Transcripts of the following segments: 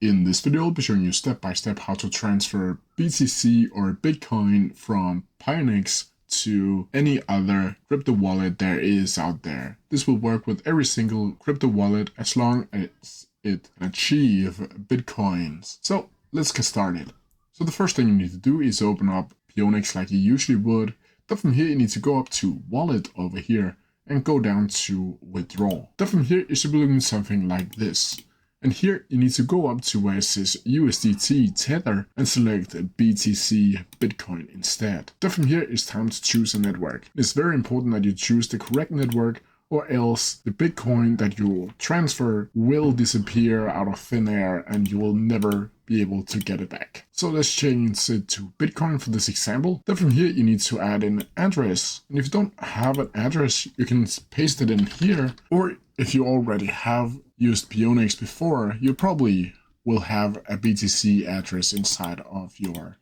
In this video, I'll be showing you step by step how to transfer BTC or Bitcoin from Pionex to any other crypto wallet there is out there. This will work with every single crypto wallet as long as it can achieve Bitcoins. So let's get started. So the first thing you need to do is open up Pionex like you usually would. Then from here you need to go up to wallet over here and go down to withdraw. Then from here you should be looking at something like this. And here you need to go up to where it says USDT Tether and select BTC Bitcoin instead. Then from here it's time to choose a network. It's very important that you choose the correct network, or else the Bitcoin that you will transfer will disappear out of thin air and you will never be able to get it back. So let's change it to Bitcoin for this example. Then from here you need to add in an address. And if you don't have an address, you can paste it in here, or if you already have used Pionex before, you probably will have a BTC address inside of your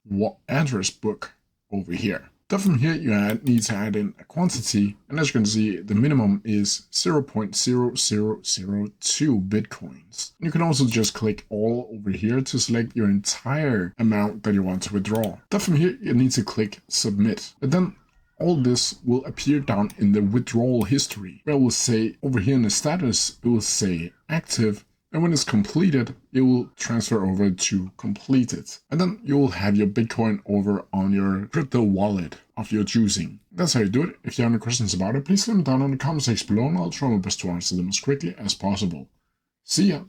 address book over here. Then from here you need to add in a quantity, and as you can see the minimum is 0.0002 Bitcoins. You can also just click all over here to select your entire amount that you want to withdraw. Then from here you need to click submit, and then all this will appear down in the withdrawal history, where it will say over here in the status, it will say active, and when it's completed, it will transfer over to completed. And then you will have your Bitcoin over on your crypto wallet of your choosing. That's how you do it. If you have any questions about it, please leave them down in the comment section below and I'll try my best to answer them as quickly as possible. See ya!